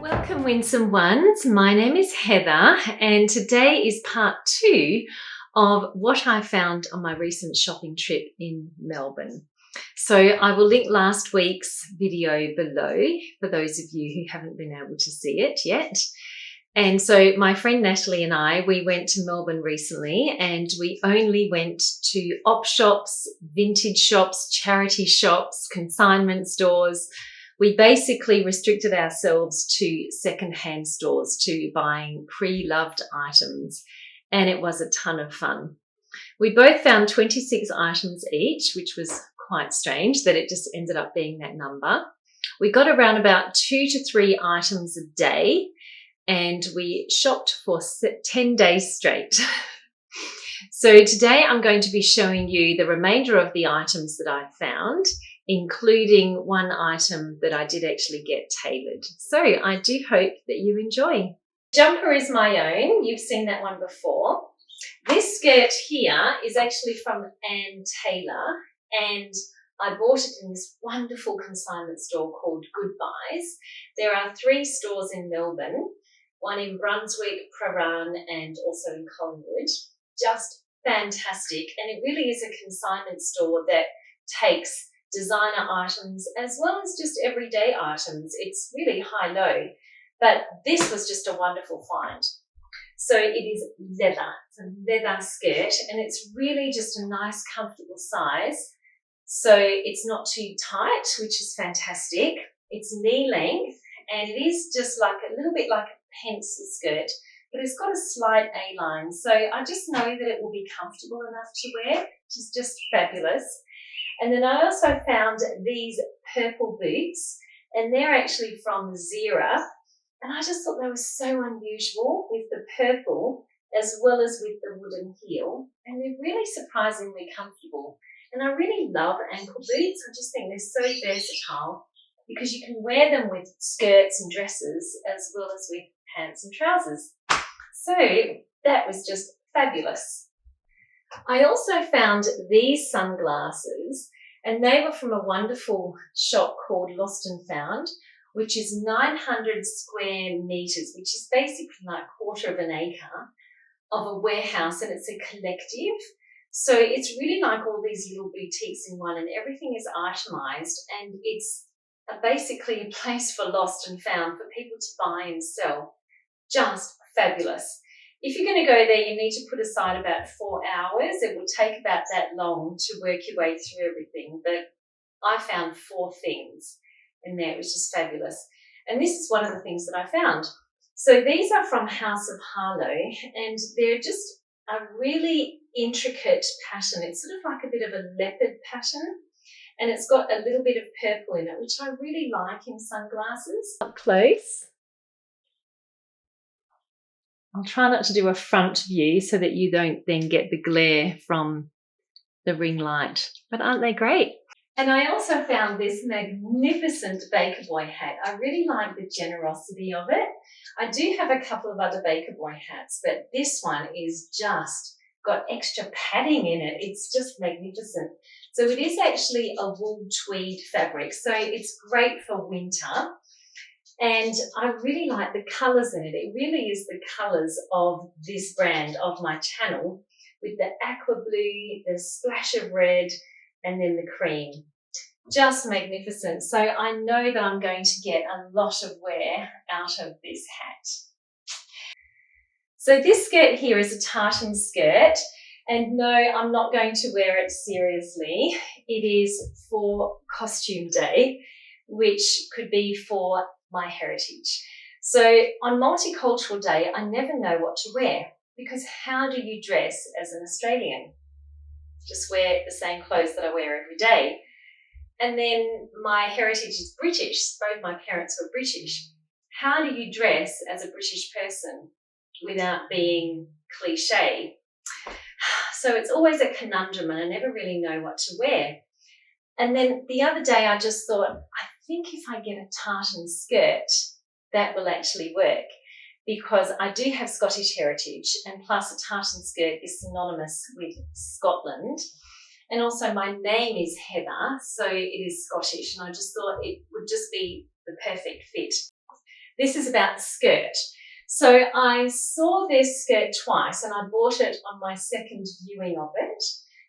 Welcome Winsome Ones, my name is Heather and today is part 2 of what I found on my recent shopping trip in Melbourne. So I will link last week's video below for those of you who haven't been able to see it yet. And so my friend Natalie and I, we went to Melbourne recently and we only went to op shops, vintage shops, charity shops, consignment stores. We basically restricted ourselves to second-hand stores, to buying pre-loved items, and it was a ton of fun. We both found 26 items each, which was quite strange that it just ended up being that number. We got around about 2 to 3 items a day, and we shopped for 10 days straight. So today I'm going to be showing you the remainder of the items that I found, including one item that I did actually get tailored. So I do hope that you enjoy. Jumper is my own. You've seen that one before. This skirt here is actually from Ann Taylor, and I bought it in this wonderful consignment store called Goodbyes. There are 3 stores in Melbourne, one in Brunswick, Prahran, and also in Collingwood. Just fantastic. And it really is a consignment store that takes designer items as well as just everyday items. It's really high-low, but this was just a wonderful find. So it is leather. It's a leather skirt, and it's really just a nice, comfortable size. So it's not too tight, which is fantastic. It's knee length, and it is just like a little bit like a pencil skirt, but it's got a slight A-line. So I just know that it will be comfortable enough to wear, which is just fabulous. And then I also found these purple boots, and they're actually from Zira. And I just thought they were so unusual with the purple as well as with the wooden heel. And they're really surprisingly comfortable. And I really love ankle boots. I just think they're so versatile because you can wear them with skirts and dresses as well as with pants and trousers. So that was just fabulous. I also found these sunglasses, and they were from a wonderful shop called Lost and Found, which is 900 square meters, which is basically like a quarter of an acre of a warehouse, and it's a collective. So it's really like all these little boutiques in one, and everything is itemized, and it's basically a place for lost and found for people to buy and sell. Just fabulous. If you're going to go there, you need to put aside about 4 hours. It will take about that long to work your way through everything. But I found 4 things in there. It was just fabulous. And this is one of the things that I found. So these are from House of Harlow, and they're just a really intricate pattern. It's sort of like a bit of a leopard pattern, and it's got a little bit of purple in it, which I really like in sunglasses. Up close. I'll try not to do a front view so that you don't then get the glare from the ring light, but aren't they great? And I also found this magnificent Baker Boy hat. I really like the generosity of it. I do have a couple of other Baker Boy hats, but this one is just got extra padding in it. It's just magnificent. So it is actually a wool tweed fabric, so it's great for winter. And I really like the colours in it. It really is the colours of this brand, of my channel, with the aqua blue, the splash of red, and then the cream. Just magnificent. So I know that I'm going to get a lot of wear out of this hat. So this skirt here is a tartan skirt. And no, I'm not going to wear it seriously. It is for costume day, which could be for my heritage. So on Multicultural Day, I never know what to wear, because how do you dress as an Australian? Just wear the same clothes that I wear every day. And then my heritage is British. Both my parents were British. How do you dress as a British person without being cliche? So it's always a conundrum, and I never really know what to wear. And then the other day I just thought, I think if I get a tartan skirt, that will actually work, because I do have Scottish heritage, and plus a tartan skirt is synonymous with Scotland. And also my name is Heather, so it is Scottish, and I just thought it would just be the perfect fit. This is about the skirt. So I saw this skirt twice and I bought it on my second viewing of it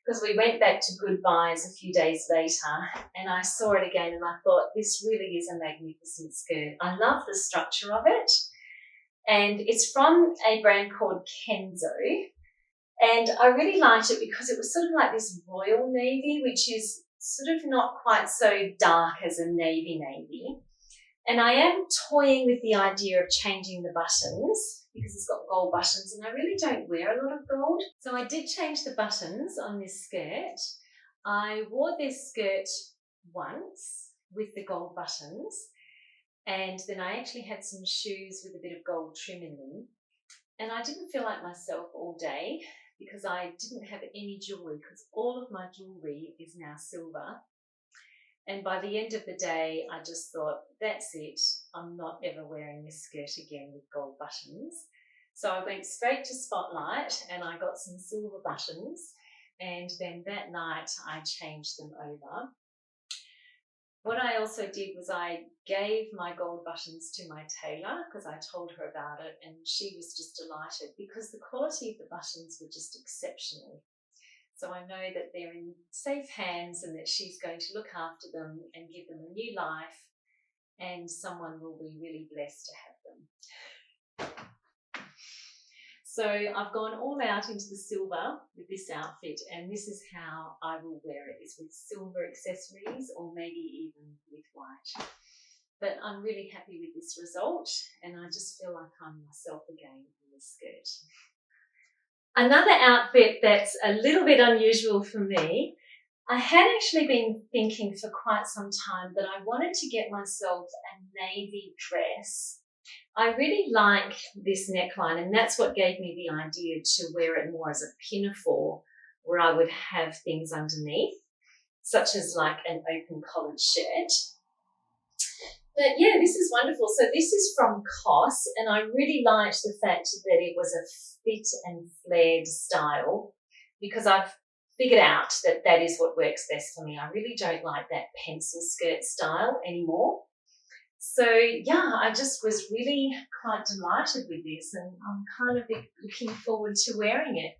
because we went back to Goodbyes a few days later and I saw it again and I thought this really is a magnificent skirt. I love the structure of it and it's from a brand called Kenzo. And I really liked it because it was sort of like this royal navy, which is sort of not quite so dark as a navy. And I am toying with the idea of changing the buttons because it's got gold buttons and I really don't wear a lot of gold. So I did change the buttons on this skirt. I wore this skirt once with the gold buttons and then I actually had some shoes with a bit of gold trim in them. And I didn't feel like myself all day because I didn't have any jewellery because all of my jewellery is now silver. And by the end of the day, I just thought, that's it. I'm not ever wearing this skirt again with gold buttons. So I went straight to Spotlight and I got some silver buttons. And then that night I changed them over. What I also did was I gave my gold buttons to my tailor because I told her about it and she was just delighted because the quality of the buttons were just exceptional. So I know that they're in safe hands and that she's going to look after them and give them a new life and someone will be really blessed to have them. So I've gone all out into the silver with this outfit and this is how I will wear it, is with silver accessories or maybe even with white. But I'm really happy with this result and I just feel like I'm myself again in this skirt. Another outfit that's a little bit unusual for me, I had actually been thinking for quite some time that I wanted to get myself a navy dress. I really like this neckline and that's what gave me the idea to wear it more as a pinafore where I would have things underneath, such as like an open collared shirt. But yeah, this is wonderful. So this is from COS and I really liked the fact that it was a fit and flared style because I've figured out that that is what works best for me. I really don't like that pencil skirt style anymore. So yeah, I just was really quite delighted with this and I'm kind of looking forward to wearing it.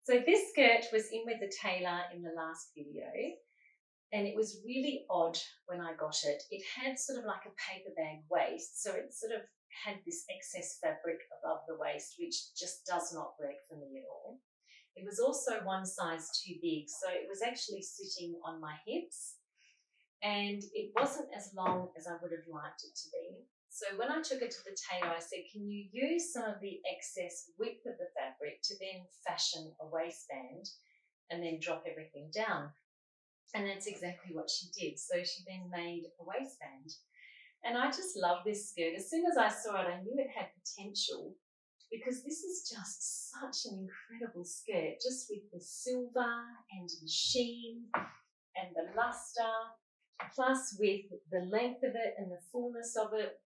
So this skirt was in with the tailor in the last video. And it was really odd when I got it. It had sort of like a paper bag waist, so it sort of had this excess fabric above the waist, which just does not work for me at all. It was also one size too big, so it was actually sitting on my hips, and it wasn't as long as I would have liked it to be. So when I took it to the tailor, I said, can you use some of the excess width of the fabric to then fashion a waistband and then drop everything down? And that's exactly what she did. So she then made a waistband. And I just love this skirt. As soon as I saw it, I knew it had potential because this is just such an incredible skirt, just with the silver and the sheen and the luster, plus with the length of it and the fullness of it.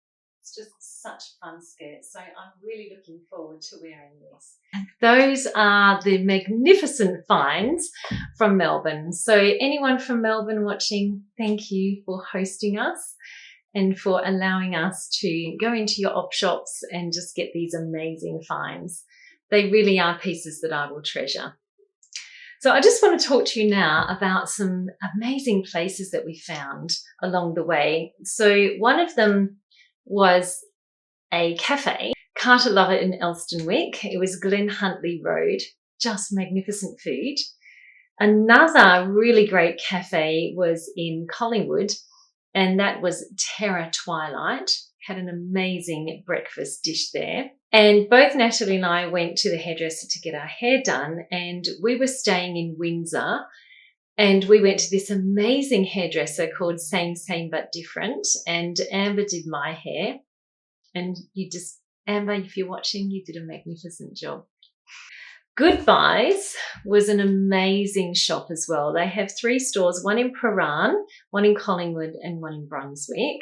It's just such a fun skirt. So I'm really looking forward to wearing this. Those are the magnificent finds from Melbourne. So anyone from Melbourne watching, thank you for hosting us and for allowing us to go into your op shops and just get these amazing finds. They really are pieces that I will treasure. So I just want to talk to you now about some amazing places that we found along the way. So one of them was a cafe, Carter Lover in Elstonwick. It was Glen Huntly Road, just magnificent food. Another really great cafe was in Collingwood, and that was Terra Twilight. Had an amazing breakfast dish there. And both Natalie and I went to the hairdresser to get our hair done, and we were staying in Windsor. And we went to this amazing hairdresser called Same But Different, and Amber did my hair. And Amber, if you're watching, you did a magnificent job. Goodbyes was an amazing shop as well. They have 3 stores, one in Prahran, one in Collingwood and one in Brunswick.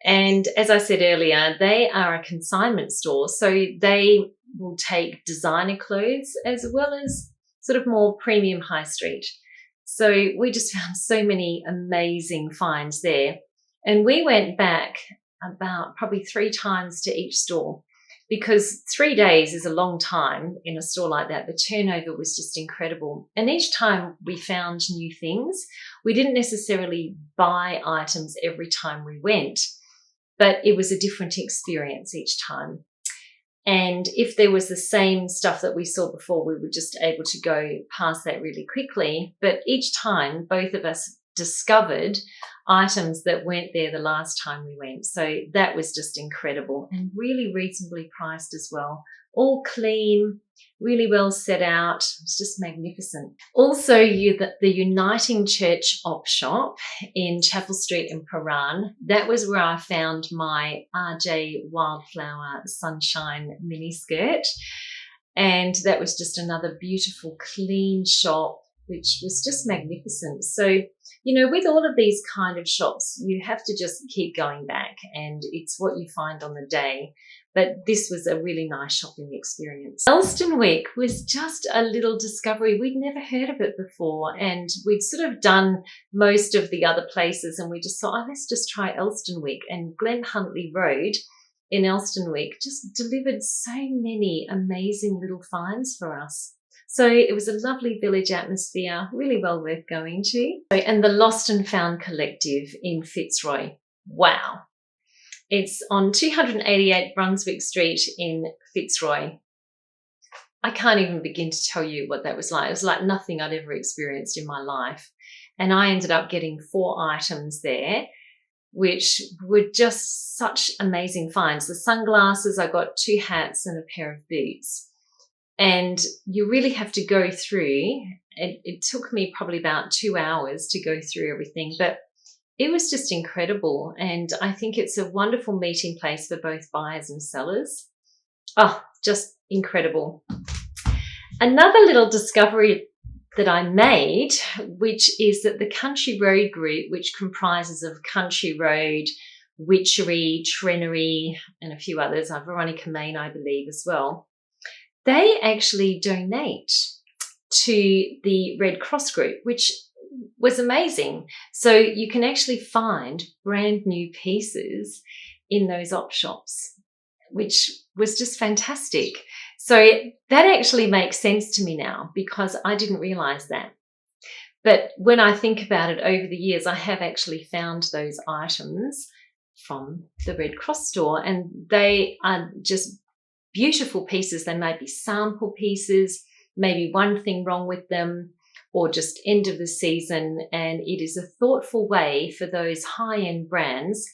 And as I said earlier, they are a consignment store. So they will take designer clothes as well as sort of more premium high street. So we just found so many amazing finds there. And we went back about probably 3 times to each store, because 3 days is a long time in a store like that. The turnover was just incredible. And each time we found new things. We didn't necessarily buy items every time we went, but it was a different experience each time. And if there was the same stuff that we saw before, we were just able to go past that really quickly. But each time, both of us discovered items that weren't there the last time we went. So that was just incredible and really reasonably priced as well. All clean, really well set out. It's just magnificent. Also, the Uniting Church op shop in Chapel Street in Prahran. That was where I found my RJ Wildflower Sunshine mini skirt. And that was just another beautiful, clean shop, which was just magnificent. So, with all of these kind of shops, you have to just keep going back, and it's what you find on the day. But this was a really nice shopping experience. Elstonwick was just a little discovery. We'd never heard of it before, and we'd sort of done most of the other places, and we just thought, let's just try Elstonwick. And Glen Huntly Road in Elstonwick just delivered so many amazing little finds for us. So it was a lovely village atmosphere, really well worth going to. And the Lost and Found Collective in Fitzroy. Wow. It's on 288 Brunswick Street in Fitzroy. I can't even begin to tell you what that was like. It was like nothing I'd ever experienced in my life. And I ended up getting 4 items there, which were just such amazing finds. The sunglasses, I got 2 hats and a pair of boots. And you really have to go through. It took me probably about 2 hours to go through everything, but it was just incredible. And I think it's a wonderful meeting place for both buyers and sellers. Oh, just incredible. Another little discovery that I made, which is that the Country Road group, which comprises of Country Road, Witchery, Trenery, and a few others, Veronica Main, I believe, as well, they actually donate to the Red Cross group, which was amazing. So you can actually find brand new pieces in those op shops, which was just fantastic. So that actually makes sense to me now, because I didn't realize that. But when I think about it over the years, I have actually found those items from the Red Cross store, and they are just beautiful pieces. They may be sample pieces, maybe one thing wrong with them, or just end of the season. And it is a thoughtful way for those high-end brands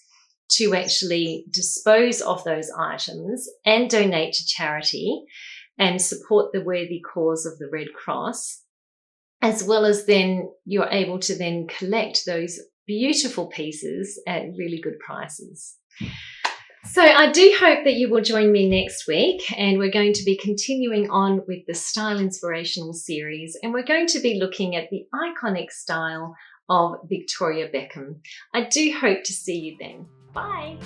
to actually dispose of those items and donate to charity and support the worthy cause of the Red Cross, as well as then you're able to then collect those beautiful pieces at really good prices. So I do hope that you will join me next week, and we're going to be continuing on with the Style Inspirational series, and we're going to be looking at the iconic style of Victoria Beckham. I do hope to see you then. Bye.